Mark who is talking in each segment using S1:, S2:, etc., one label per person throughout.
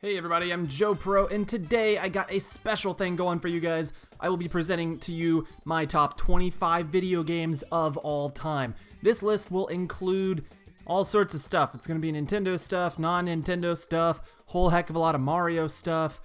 S1: Hey everybody, I'm JoPro, and today I got a special thing going for you guys. I will be presenting to you my top 25 video games of all time. This list will include all sorts of stuff. It's going to be Nintendo stuff, non-Nintendo stuff, whole heck of a lot of Mario stuff.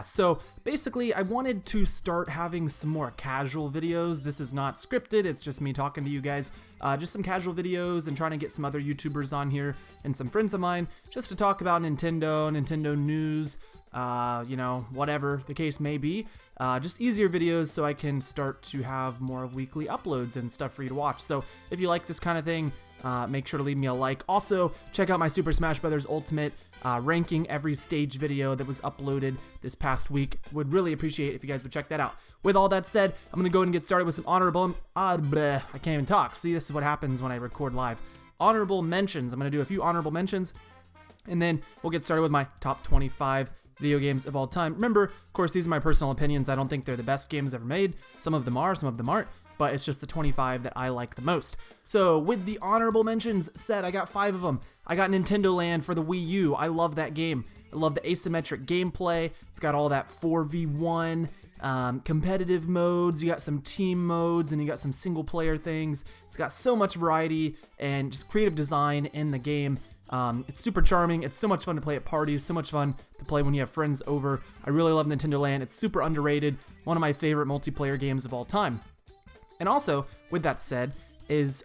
S1: So basically I wanted to start having some more casual videos. This is not scripted, it's just me talking to you guys. Just some casual videos and trying to get some other YouTubers on here and some friends of mine just to talk about Nintendo news, whatever the case may be. Just easier videos so I can start to have more weekly uploads and stuff for you to watch. So if you like this kind of thing, make sure to leave me a like. Also, check out my Super Smash Bros. Ultimate ranking every stage video that was uploaded this past week. Would really appreciate it if you guys would check that out. With all that said, I'm going to go ahead and get started with some honorable... I can't even talk. See, this is what happens when I record live. Honorable mentions. I'm going to do a few honorable mentions, and then we'll get started with my top 25 video games of all time. Remember, of course, these are my personal opinions. I don't think they're the best games ever made. Some of them are, some of them aren't, but it's just the 25 that I like the most. So with the honorable mentions said, I got 5 of them. I got Nintendo Land for the Wii U. I love that game. I love the asymmetric gameplay. It's got all that 4v1 competitive modes. You got some team modes, and you got some single player things. It's got so much variety and just creative design in the game. It's super charming. It's so much fun to play at parties, so much fun to play when you have friends over. I really love Nintendo Land. It's super underrated. One of my favorite multiplayer games of all time. And also, with that said,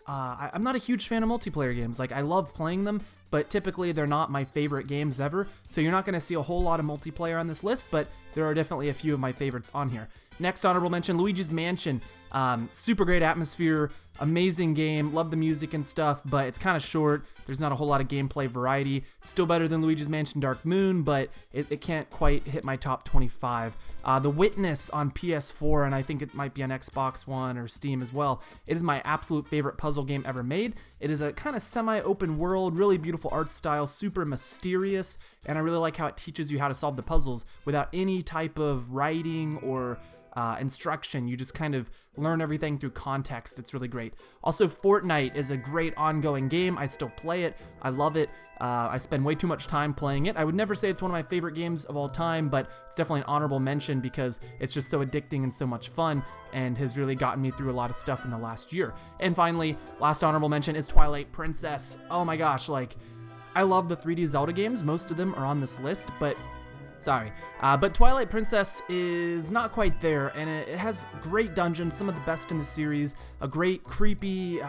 S1: I'm not a huge fan of multiplayer games. Like, I love playing them, but typically they're not my favorite games ever. So you're not going to see a whole lot of multiplayer on this list, but there are definitely a few of my favorites on here. Next honorable mention, Luigi's Mansion. Super great atmosphere, amazing game, love the music and stuff, but it's kind of short. There's not a whole lot of gameplay variety. Still better than Luigi's Mansion Dark Moon, but it can't quite hit my top 25. The Witness on PS4, and I think it might be on Xbox One or Steam as well. It is my absolute favorite puzzle game ever made. It is a kind of semi-open world, really beautiful art style, super mysterious, and I really like how it teaches you how to solve the puzzles without any type of writing or instruction. You just kind of learn everything through context. It's really great. Also, Fortnite is a great ongoing game. I still play it. I love it. I spend way too much time playing it. I would never say it's one of my favorite games of all time, but it's definitely an honorable mention because it's just so addicting and so much fun and has really gotten me through a lot of stuff in the last year. And finally, last honorable mention is Twilight Princess. Oh my gosh, I love the 3D Zelda games. Most of them are on this list, but Twilight Princess is not quite there, and it has great dungeons, some of the best in the series, a great, creepy,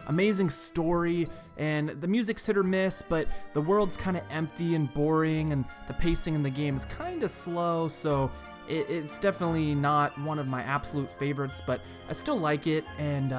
S1: amazing story, and the music's hit or miss, but the world's kind of empty and boring, and the pacing in the game is kind of slow, so it's definitely not one of my absolute favorites, but I still like it, and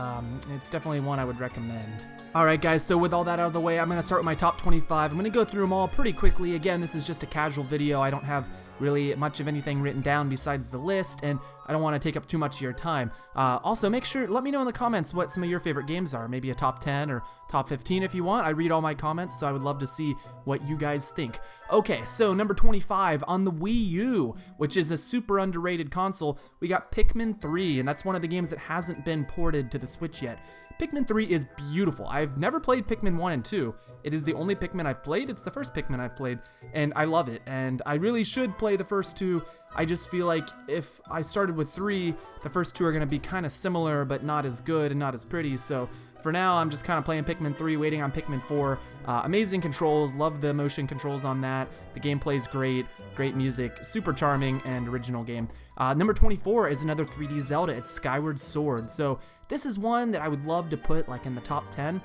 S1: it's definitely one I would recommend. Alright guys, so with all that out of the way, I'm going to start with my top 25. I'm going to go through them all pretty quickly. Again, this is just a casual video. I don't have really much of anything written down besides the list, and I don't want to take up too much of your time. Also, let me know in the comments what some of your favorite games are. Maybe a top 10 or top 15 if you want. I read all my comments, so I would love to see what you guys think. Okay, so number 25 on the Wii U, which is a super underrated console, we got Pikmin 3, and that's one of the games that hasn't been ported to the Switch yet. Pikmin 3 is beautiful. I've never played Pikmin 1 and 2. It is the only Pikmin I've played. It's the first Pikmin I've played, and I love it. And I really should play the first 2. I just feel like if I started with 3, the first 2 are going to be kind of similar, but not as good and not as pretty. So for now, I'm just kind of playing Pikmin 3, waiting on Pikmin 4. Amazing controls. Love the motion controls on that. The gameplay's great. Great music. Super charming and original game. Number 24 is another 3D Zelda. It's Skyward Sword. So this is one that I would love to put in the top 10.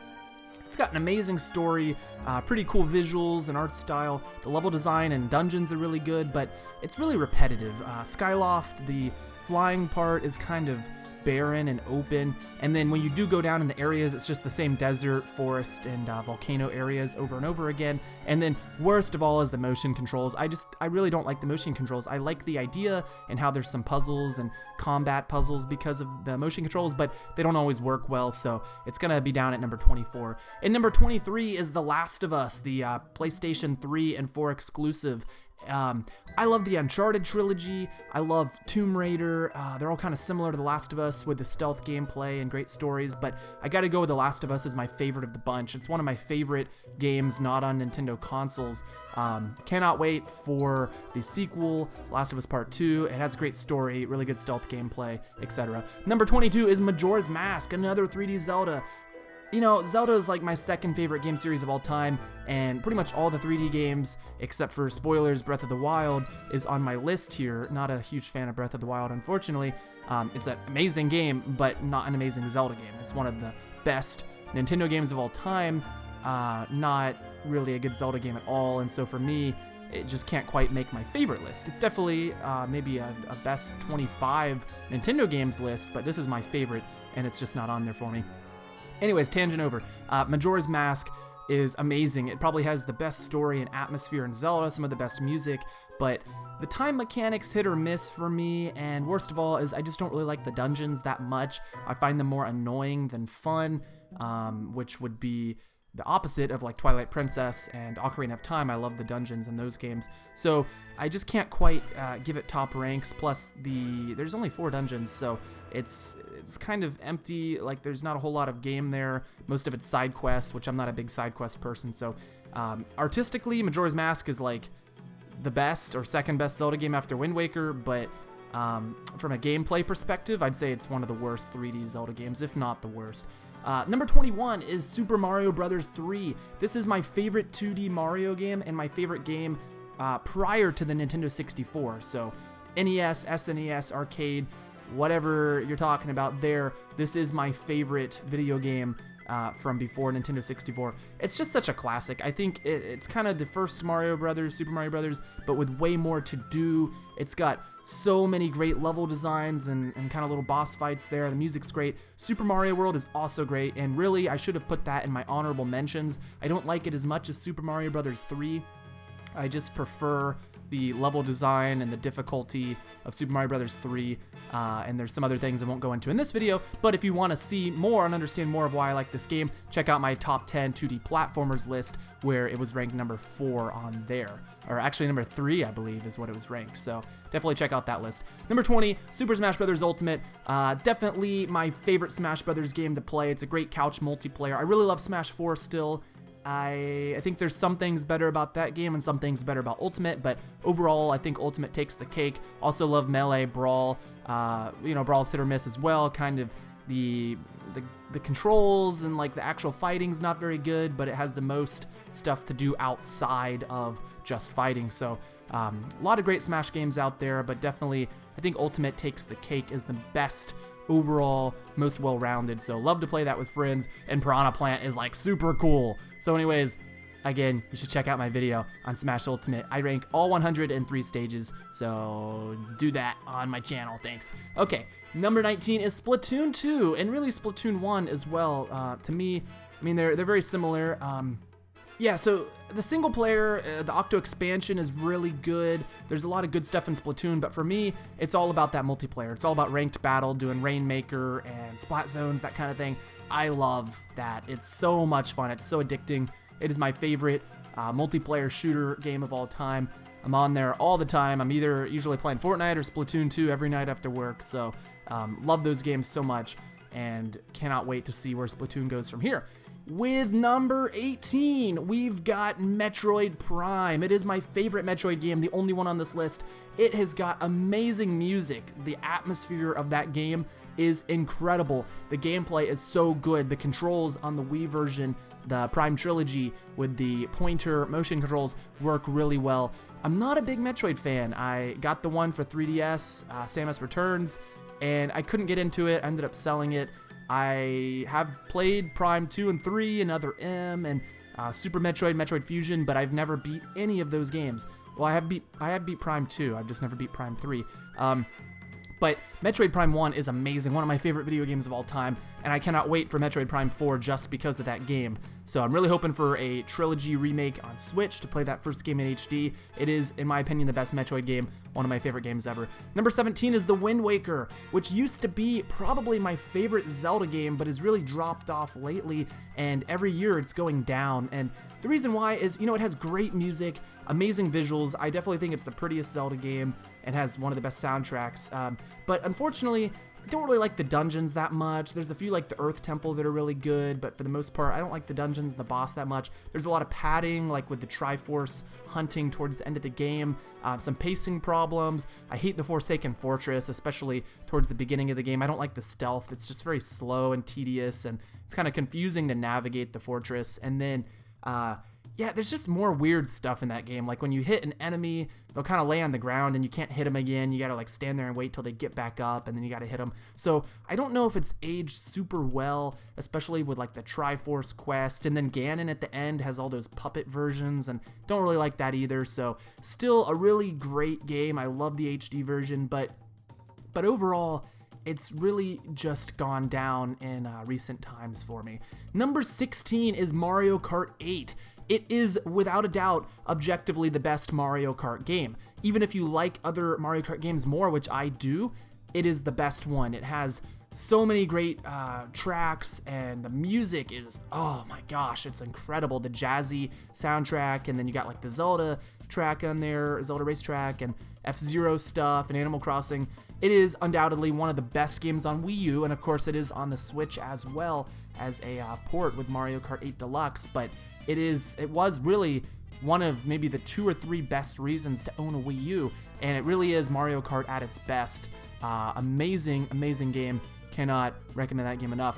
S1: It's got an amazing story, pretty cool visuals and art style. The level design and dungeons are really good, but it's really repetitive. Skyloft, the flying part, is kind of barren and open, and then when you do go down in the areas, it's just the same desert, forest, and volcano areas over and over again. And then worst of all is the motion controls. I really don't like the motion controls. I like the idea and how there's some puzzles and combat puzzles because of the motion controls, but they don't always work well, so it's gonna be down at number 24. And number 23 is The Last of Us, the PlayStation 3 and 4 exclusive. I love the Uncharted trilogy. I love Tomb Raider. They're all kind of similar to The Last of Us with the stealth gameplay and great stories, but I gotta go with The Last of Us as my favorite of the bunch. It's one of my favorite games not on Nintendo consoles. Cannot wait for the sequel, Last of Us Part 2. It has a great story, really good stealth gameplay, etc. Number 22 is Majora's Mask, another 3D Zelda. You know, Zelda is like my second favorite game series of all time, and pretty much all the 3D games, except for spoilers, Breath of the Wild, is on my list here. Not a huge fan of Breath of the Wild, unfortunately. It's an amazing game, but not an amazing Zelda game. It's one of the best Nintendo games of all time, not really a good Zelda game at all, and so for me, it just can't quite make my favorite list. It's definitely maybe a best 25 Nintendo games list, but this is my favorite, and it's just not on there for me. Anyways, tangent over. Majora's Mask is amazing. It probably has the best story and atmosphere in Zelda, some of the best music, but the time mechanics hit or miss for me, and worst of all is I just don't really like the dungeons that much. I find them more annoying than fun, which would be the opposite of like Twilight Princess and Ocarina of Time. I love the dungeons in those games. So I just can't quite give it top ranks. Plus there's only 4 dungeons, so it's kind of empty. Like there's not a whole lot of game there. Most of it's side quests, which I'm not a big side quest person. So artistically, Majora's Mask is like the best or second best Zelda game after Wind Waker, but from a gameplay perspective, I'd say it's one of the worst 3D Zelda games, if not the worst. Number 21 is Super Mario Bros. 3. This is my favorite 2D Mario game and my favorite game prior to the Nintendo 64. So NES, SNES, arcade, whatever you're talking about there, this is my favorite video game from before Nintendo 64. It's just such a classic. I think it's kind of the first Super Mario Brothers, but with way more to do. It's got so many great level designs and kind of little boss fights there. The music's great. Super Mario World is also great, and really, I should have put that in my honorable mentions. I don't like it as much as Super Mario Bros. 3. I just prefer the level design and the difficulty of Super Mario Bros. 3, and there's some other things I won't go into in this video, but if you want to see more and understand more of why I like this game, check out my top 10 2D platformers list, where it was ranked number 4 on there. Or actually number 3, I believe, is what it was ranked, so definitely check out that list. Number 20, Super Smash Bros. Ultimate. Definitely my favorite Smash Bros. Game to play. It's a great couch multiplayer. I really love Smash 4 still. I think there's some things better about that game and some things better about Ultimate, but overall I think Ultimate takes the cake. Also love Melee, Brawl. Brawl's hit or miss as well. Kind of the controls and like the actual fighting's not very good, but it has the most stuff to do outside of just fighting. So a lot of great Smash games out there, but definitely I think Ultimate takes the cake as the best overall, most well-rounded. So love to play that with friends, and Piranha Plant is like super cool. So anyways, again, you should check out my video on Smash Ultimate. I rank all 103 stages, so do that on my channel, thanks. Okay, number 19 is Splatoon 2, and really Splatoon 1 as well. To me, I mean, they're very similar. Yeah, so the single player, the Octo expansion is really good. There's a lot of good stuff in Splatoon, but for me, it's all about that multiplayer. It's all about ranked battle, doing Rainmaker and Splat Zones, that kind of thing. I love that. It's so much fun. It's so addicting. It is my favorite multiplayer shooter game of all time. I'm on there all the time. I'm either usually playing Fortnite or Splatoon 2 every night after work, so love those games so much, and cannot wait to see where Splatoon goes from here. With number 18, we've got Metroid Prime. It is my favorite Metroid game, the only one on this list. It has got amazing music. The atmosphere of that game is incredible. The gameplay is so good. The controls on the Wii version, the Prime Trilogy with the pointer motion controls, work really well. I'm not a big Metroid fan. I got the one for 3DS, Samus Returns, and I couldn't get into it. I ended up selling it. I have played Prime 2 and 3 and Other M and Super Metroid, Metroid Fusion, but I've never beat any of those games. Well, I have beat Prime 2. I've just never beat Prime 3. But Metroid Prime 1 is amazing, one of my favorite video games of all time, and I cannot wait for Metroid Prime 4 just because of that game. So I'm really hoping for a trilogy remake on Switch to play that first game in HD. It is, in my opinion, the best Metroid game, one of my favorite games ever. Number 17 is The Wind Waker, which used to be probably my favorite Zelda game, but has really dropped off lately, and every year it's going down. And the reason why is, it has great music, amazing visuals. I definitely think it's the prettiest Zelda game and has one of the best soundtracks. But unfortunately, I don't really like the dungeons that much. There's a few like the Earth Temple that are really good, but for the most part, I don't like the dungeons and the boss that much. There's a lot of padding, like with the Triforce hunting towards the end of the game, some pacing problems. I hate the Forsaken Fortress, especially towards the beginning of the game. I don't like the stealth. It's just very slow and tedious, and it's kind of confusing to navigate the fortress. And then, yeah, there's just more weird stuff in that game. Like when you hit an enemy, they'll kind of lay on the ground and you can't hit them again. You gotta like stand there and wait till they get back up, and then you gotta hit them. So I don't know if it's aged super well, especially with like the Triforce quest. And then Ganon at the end has all those puppet versions, and don't really like that either. So still a really great game. I love the HD version, but overall, it's really just gone down in recent times for me. Number 16 is Mario Kart 8. It is, without a doubt, objectively the best Mario Kart game. Even if you like other Mario Kart games more, which I do, it is the best one. It has so many great tracks, and the music is, oh my gosh, it's incredible. The jazzy soundtrack, and then you got like the Zelda track on there, Zelda Racetrack, and F-Zero stuff, and Animal Crossing. It is undoubtedly one of the best games on Wii U, and of course it is on the Switch as well as a port with Mario Kart 8 Deluxe, but it was really one of maybe the 2 or 3 best reasons to own a Wii U, and it really is Mario Kart at its best. Amazing game. Cannot recommend that game enough.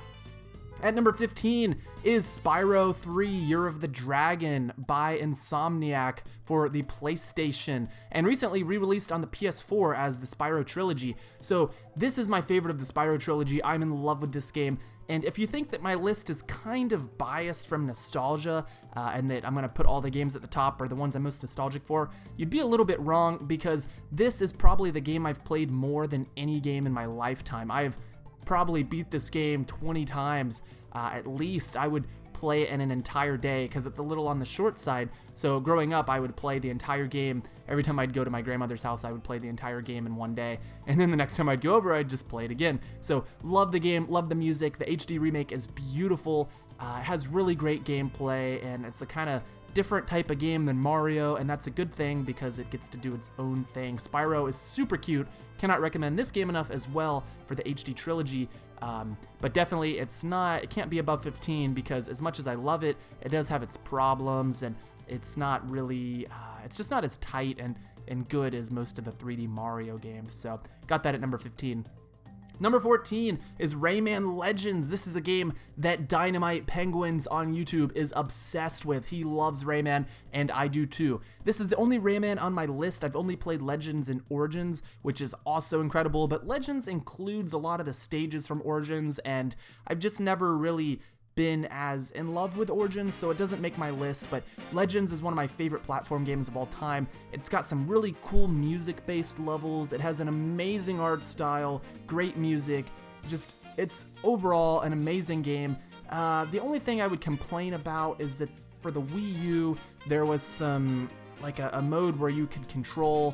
S1: At number 15 is Spyro 3 Year of the Dragon by Insomniac for the PlayStation, and recently re-released on the PS4 as the Spyro Trilogy. So this is my favorite of the Spyro Trilogy. I'm in love with this game, and if you think that my list is kind of biased from nostalgia, and that I'm going to put all the games at the top are the ones I'm most nostalgic for, you'd be a little bit wrong, because this is probably the game I've played more than any game in my lifetime. I've probably beat this game 20 times at least. I would play it in an entire day because it's a little on the short side. So growing up, I would play the entire game. Every time I'd go to my grandmother's house, I would play the entire game in one day, and then the next time I'd go over, I'd just play it again. So love the game, love the music. The HD remake is beautiful. It has really great gameplay, and it's a kind of different type of game than Mario, and that's a good thing because it gets to do its own thing. Spyro is super cute. Cannot recommend this game enough as well for the HD trilogy, but definitely it can't be above 15 because as much as I love it, it does have its problems, and it's not really, it's just not as tight and good as most of the 3D Mario games. So got that at number 15. Number 14 is Rayman Legends. This is a game that Dynamite Penguins on YouTube is obsessed with. He loves Rayman, and I do too. This is the only Rayman on my list. I've only played Legends and Origins, which is also incredible, but Legends includes a lot of the stages from Origins, and I've just never really been as in love with Origins, so it doesn't make my list, but Legends is one of my favorite platform games of all time. It's got some really cool music-based levels. It has an amazing art style, great music. Just, it's overall an amazing game. The only thing I would complain about is that for the Wii U, there was some, like a mode where you could control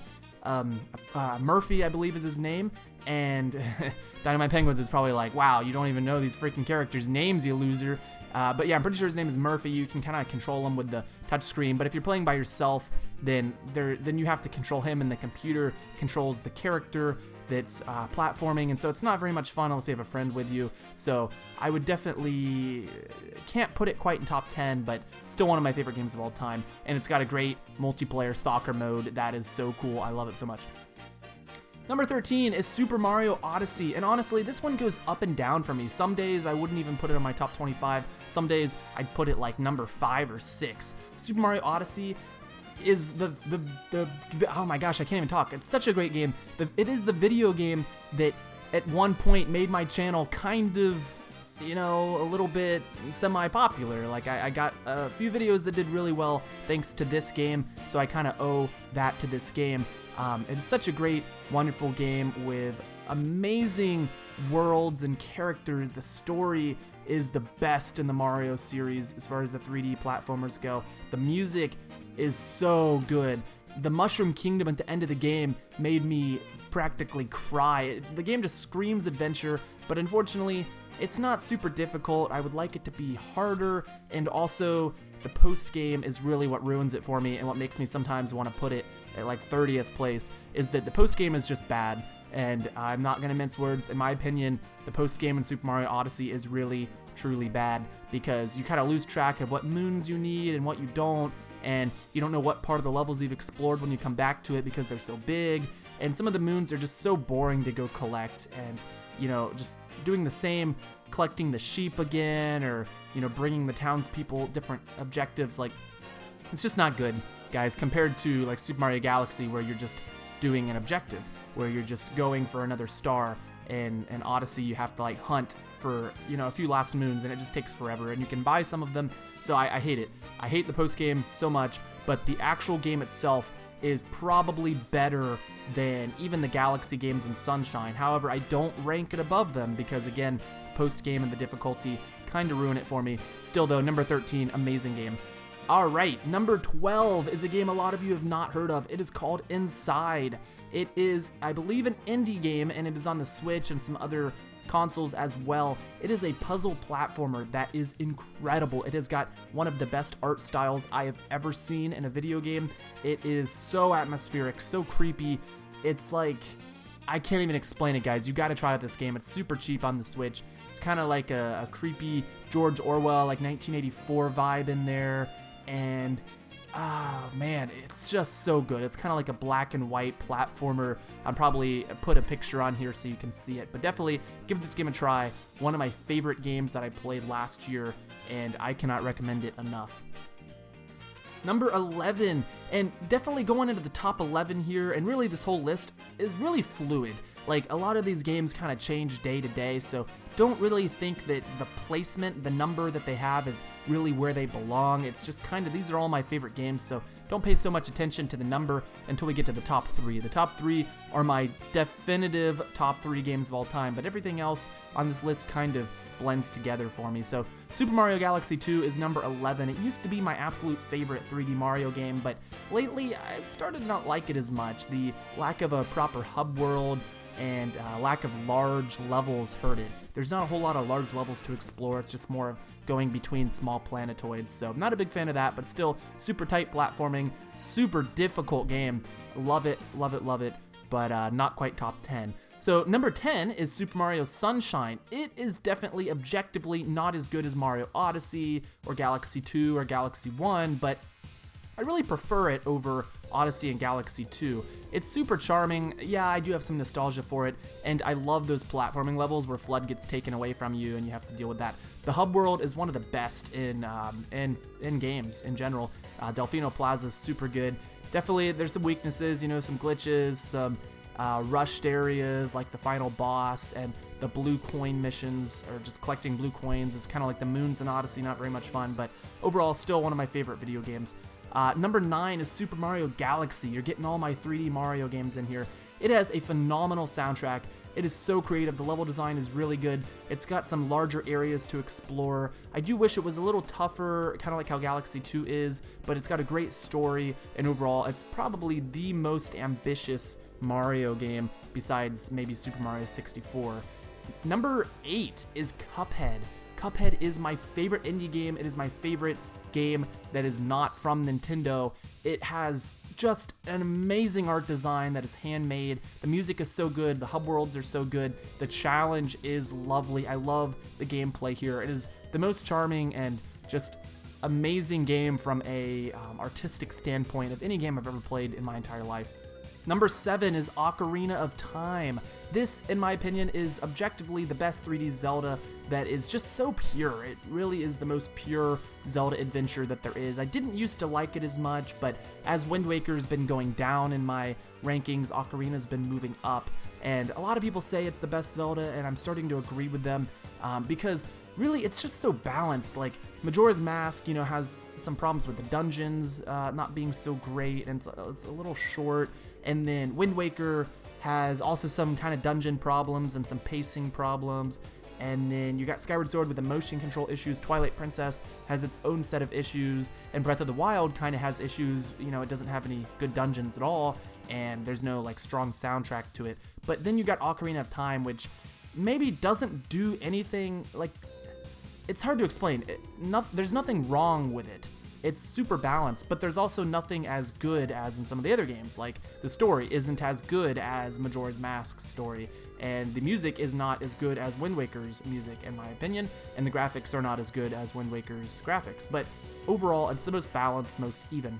S1: Murphy, I believe is his name, and Dynamite Penguins is probably like, wow, you don't even know these freaking characters' names, you loser. But yeah, I'm pretty sure his name is Murphy. You can kind of control him with the touchscreen, but if you're playing by yourself, then you have to control him, and the computer controls the character that's platforming, and so it's not very much fun unless you have a friend with you. So I would definitely, can't put it quite in top 10, but still one of my favorite games of all time, and it's got a great multiplayer soccer mode that is so cool. I love it so much. Number 13 is Super Mario Odyssey, and honestly, this one goes up and down for me. Some days I wouldn't even put it on my top 25. Some days I'd put it like number 5 or 6. Super Mario Odyssey is oh my gosh, I can't even talk. It's such a great game. It is the video game that at one point made my channel kind of, you know, a little bit semi-popular. Like I got a few videos that did really well thanks to this game, so I kind of owe that to this game. It is such a great, wonderful game with amazing worlds and characters. The story is the best in the Mario series as far as the 3D platformers go. The music is so good. The Mushroom Kingdom at the end of the game made me practically cry. The game just screams adventure, but unfortunately, it's not super difficult. I would like it to be harder, and also the post-game is really what ruins it for me, and what makes me sometimes want to put it at like 30th place, is that the post-game is just bad, and I'm not going to mince words. In my opinion, the post-game in Super Mario Odyssey is really, truly bad, because you kind of lose track of what moons you need and what you don't, and you don't know what part of the levels you've explored when you come back to it because they're so big, and some of the moons are just so boring to go collect, and just doing the same, collecting the sheep again, or bringing the townspeople different objectives, like, it's just not good, guys, compared to like Super Mario Galaxy, where you're just doing an objective, where you're just going for another star. In Odyssey, you have to like hunt for a few last moons, and it just takes forever, and you can buy some of them, so I hate it. I hate the post game so much, but the actual game itself is probably better than even the Galaxy games in Sunshine. However, I don't rank it above them because, again, post-game and the difficulty kind of ruin it for me. Still, though, number 13, amazing game. All right, number 12 is a game a lot of you have not heard of. It is called Inside. It is, I believe, an indie game, and it is on the Switch and some other consoles as well. It is a puzzle platformer that is incredible. It has got one of the best art styles I have ever seen in a video game. It is so atmospheric, so creepy. It's like, I can't even explain it, guys. You gotta try out this game. It's super cheap on the Switch. It's kind of like a creepy George Orwell, like 1984 vibe in there, and man, it's just so good. It's kind of like a black and white platformer. I'll probably put a picture on here so you can see it, but definitely give this game a try. One of my favorite games that I played last year, and I cannot recommend it enough. Number 11, and definitely going into the top 11 here, and really this whole list is really fluid. Like, a lot of these games kind of change day to day, so don't really think that the placement, the number that they have is really where they belong. It's just kind of, these are all my favorite games, so don't pay so much attention to the number until we get to the top 3. The top 3 are my definitive top 3 games of all time, but everything else on this list kind of blends together for me. So Super Mario Galaxy 2 is number 11. It used to be my absolute favorite 3D Mario game, but lately I've started to not like it as much. The lack of a proper hub world and lack of large levels hurt it. There's not a whole lot of large levels to explore. It's just more of going between small planetoids. So I'm not a big fan of that, but still super tight platforming, super difficult game. Love it, love it, love it, but not quite top 10. So number 10 is Super Mario Sunshine. It is definitely objectively not as good as Mario Odyssey or Galaxy 2 or Galaxy 1, but I really prefer it over Odyssey and Galaxy 2. It's super charming. Yeah, I do have some nostalgia for it, and I love those platforming levels where FLUDD gets taken away from you and you have to deal with that. The hub world is one of the best in games in general. Delfino Plaza is super good. Definitely, there's some weaknesses, some glitches, some rushed areas like the final boss, and the blue coin missions, or just collecting blue coins, is kind of like the moons in Odyssey, not very much fun, but overall still one of my favorite video games. Number 9 is Super Mario Galaxy. You're getting all my 3D Mario games in here. It has a phenomenal soundtrack. It is so creative. The level design is really good. It's got some larger areas to explore. I do wish it was a little tougher, kind of like how Galaxy 2 is, but it's got a great story, and overall, it's probably the most ambitious Mario game besides maybe Super Mario 64. Number 8 is Cuphead. Cuphead is my favorite indie game. It is my favorite game that is not from Nintendo. It has just an amazing art design that is handmade. The music is so good. The hub worlds are so good. The challenge is lovely. I love the gameplay here. It is the most charming and just amazing game from a artistic standpoint of any game I've ever played in my entire life. Number 7 is Ocarina of Time. This, in my opinion, is objectively the best 3D Zelda that is just so pure. It really is the most pure Zelda adventure that there is. I didn't used to like it as much, but as Wind Waker's been going down in my rankings, Ocarina's been moving up, and a lot of people say it's the best Zelda, and I'm starting to agree with them, because really it's just so balanced. Like, Majora's Mask, has some problems with the dungeons not being so great, and it's a little short, and then Wind Waker has also some kind of dungeon problems and some pacing problems. And then you got Skyward Sword with the motion control issues. Twilight Princess has its own set of issues, and Breath of the Wild kind of has issues. You know, it doesn't have any good dungeons at all, and there's no like strong soundtrack to it. But then you got Ocarina of Time, which maybe doesn't do anything, like, it's hard to explain. There's nothing wrong with it. It's super balanced, but there's also nothing as good as in some of the other games. Like, the story isn't as good as Majora's Mask's story, and the music is not as good as Wind Waker's music, in my opinion, and the graphics are not as good as Wind Waker's graphics. But overall, it's the most balanced, most even.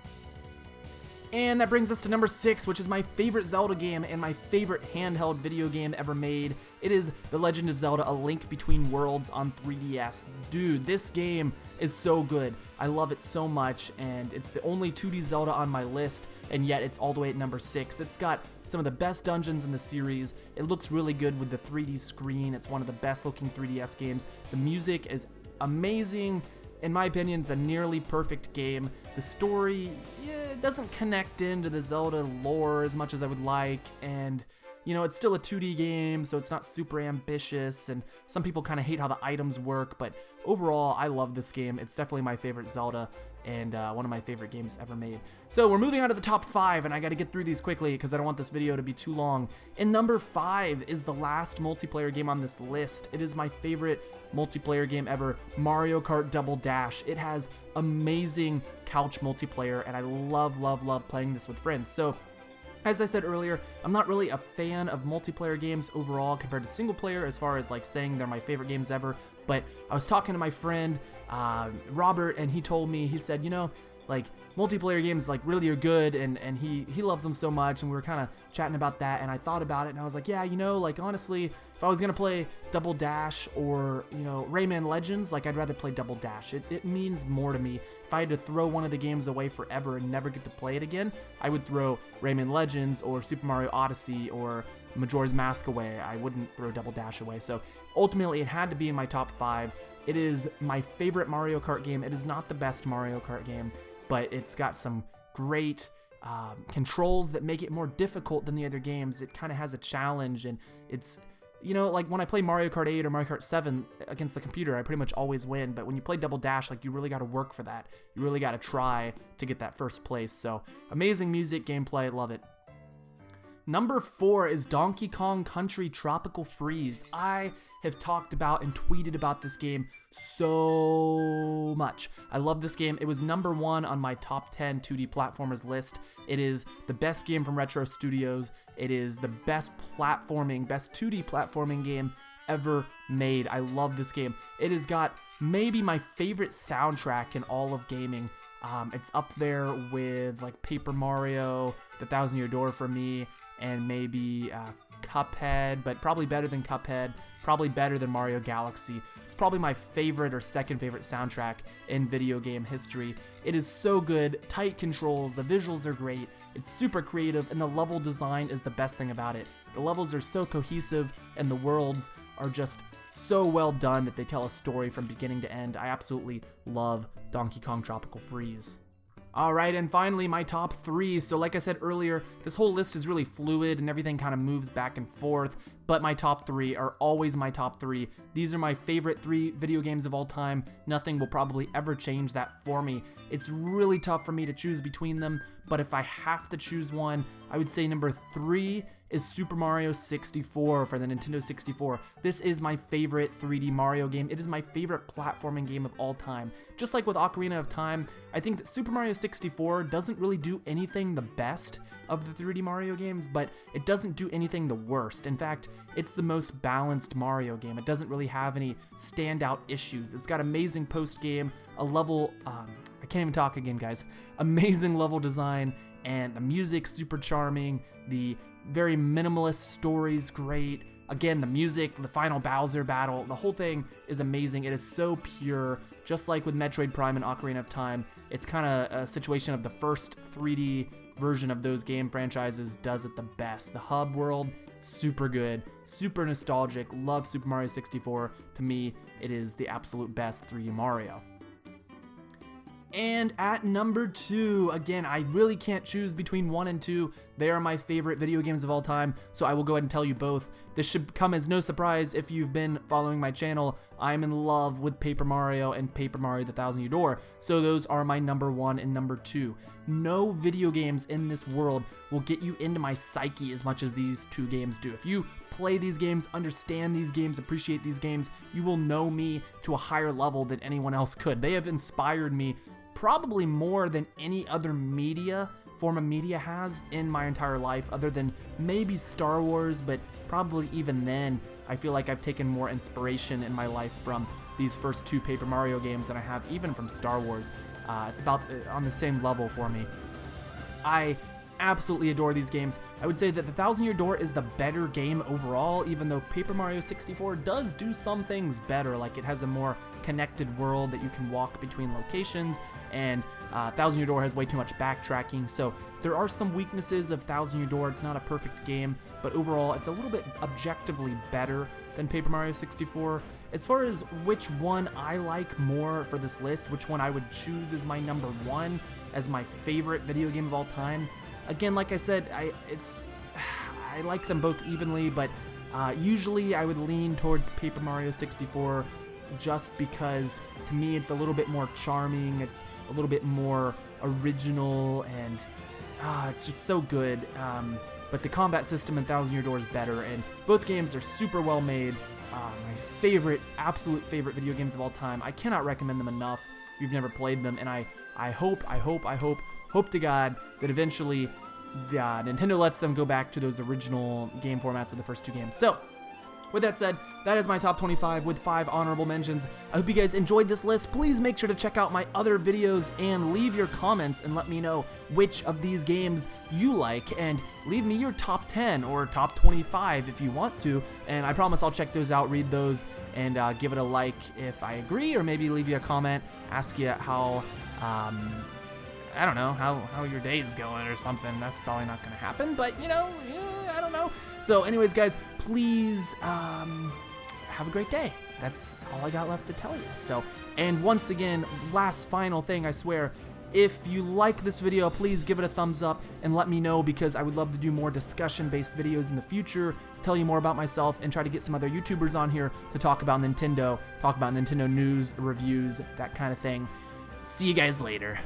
S1: And that brings us to number 6, which is my favorite Zelda game and my favorite handheld video game ever made. It is The Legend of Zelda: A Link Between Worlds on 3DS. Dude, this game is so good. I love it so much, and it's the only 2D Zelda on my list, and yet it's all the way at number 6. It's got some of the best dungeons in the series. It looks really good with the 3D screen. It's one of the best looking 3DS games. The music is amazing. In my opinion, it's a nearly perfect game. The story, it doesn't connect into the Zelda lore as much as I would like, and you know, it's still a 2D game, so it's not super ambitious, and some people kind of hate how the items work, but overall, I love this game. It's definitely my favorite Zelda, and one of my favorite games ever made. So we're moving on to the top 5, and I gotta get through these quickly because I don't want this video to be too long. And number 5 is the last multiplayer game on this list. It is my favorite multiplayer game ever, Mario Kart Double Dash. It has amazing couch multiplayer, and I love, love, love playing this with friends. So, as I said earlier, I'm not really a fan of multiplayer games overall compared to single player as far as like saying they're my favorite games ever, but I was talking to my friend, Robert, and he told me, he said, you know, like, multiplayer games like really are good, and he loves them so much, and we were kind of chatting about that, and I thought about it, and I was like, yeah, you know, like, honestly, if I was gonna play Double Dash or, you know, Rayman Legends, like, I'd rather play Double Dash. It means more to me. If I had to throw one of the games away forever and never get to play it again, I would throw Rayman Legends or Super Mario Odyssey or Majora's Mask away. I wouldn't throw Double Dash away. So ultimately, it had to be in my top 5. It is my favorite Mario Kart game. It is not the best Mario Kart game, but it's got some great controls that make it more difficult than the other games. It kind of has a challenge, and it's, you know, like when I play Mario Kart 8 or Mario Kart 7 against the computer, I pretty much always win, but when you play Double Dash, like, you really got to work for that. You really got to try to get that first place. So, amazing music, gameplay, love it. Number 4 is Donkey Kong Country Tropical Freeze. I have talked about and tweeted about this game so much. I love this game. It was number 1 on my top 10 2D platformers list. It is the best game from Retro Studios. It is the best 2D platforming game ever made. I love this game. It has got maybe my favorite soundtrack in all of gaming. It's up there with like Paper Mario, The Thousand Year Door for me, and maybe Cuphead, but probably better than Cuphead, probably better than Mario Galaxy. It's probably my favorite or second favorite soundtrack in video game history. It is so good, tight controls, the visuals are great, it's super creative, and the level design is the best thing about it. The levels are so cohesive, and the worlds are just so well done that they tell a story from beginning to end. I absolutely love Donkey Kong Tropical Freeze. Alright, and finally, my top 3. So like I said earlier, this whole list is really fluid and everything kind of moves back and forth, but my top 3 are always my top 3. These are my favorite 3 video games of all time. Nothing will probably ever change that for me. It's really tough for me to choose between them, but if I have to choose one, I would say number 3 is Super Mario 64 for the Nintendo 64. This is my favorite 3D Mario game. It is my favorite platforming game of all time. Just like with Ocarina of Time, I think that Super Mario 64 doesn't really do anything the best of the 3D Mario games, but it doesn't do anything the worst. In fact, it's the most balanced Mario game. It doesn't really have any standout issues. It's got amazing post-game, a level, I can't even talk again, guys. Amazing level design, and the music's super charming, the very minimalist story's great. Again, the music, the final Bowser battle, the whole thing is amazing. It is so pure, just like with Metroid Prime and Ocarina of Time. It's kind of a situation of the first 3D version of those game franchises does it the best. The hub world, super good, super nostalgic, love Super Mario 64. To me, it is the absolute best 3D Mario. And at number 2, again, I really can't choose between 1 and 2. They are my favorite video games of all time, so I will go ahead and tell you both. This should come as no surprise if you've been following my channel. I'm in love with Paper Mario and Paper Mario the Thousand Year Door, so those are my number 1 and number 2. No video games in this world will get you into my psyche as much as these two games do. If you play these games, understand these games, appreciate these games, you will know me to a higher level than anyone else could. They have inspired me probably more than any other form of media has in my entire life, other than maybe Star Wars, but probably even then, I feel like I've taken more inspiration in my life from these first 2 Paper Mario games than I have even from Star Wars. It's about on the same level for me. I absolutely adore these games. I would say that the Thousand Year Door is the better game overall, even though Paper Mario 64 does do some things better, like it has a more connected world that you can walk between locations, and Thousand Year Door has way too much backtracking, so there are some weaknesses of Thousand Year Door. It's not a perfect game, but overall it's a little bit objectively better than Paper Mario 64. As far as which one I like more for this list, which one I would choose as my number 1 as my favorite video game of all time, again, like I said, I like them both evenly, but usually I would lean towards Paper Mario 64 just because, to me, it's a little bit more charming, it's a little bit more original, and it's just so good. But the combat system in Thousand Year Door is better, and both games are super well made. My favorite, absolute favorite video games of all time. I cannot recommend them enough if you've never played them, and I hope to God that eventually Nintendo lets them go back to those original game formats of the first 2 games. So, with that said, that is my top 25 with 5 honorable mentions. I hope you guys enjoyed this list. Please make sure to check out my other videos and leave your comments and let me know which of these games you like, and leave me your top 10 or top 25 if you want to, and I promise I'll check those out, read those, and give it a like if I agree, or maybe leave you a comment, ask you how I don't know, how your day's going or something. That's probably not going to happen, but, you know, I don't know. So anyways, guys, please have a great day. That's all I got left to tell you. So, and once again, last final thing, I swear, if you like this video, please give it a thumbs up and let me know, because I would love to do more discussion-based videos in the future, tell you more about myself, and try to get some other YouTubers on here to talk about Nintendo news, reviews, that kind of thing. See you guys later.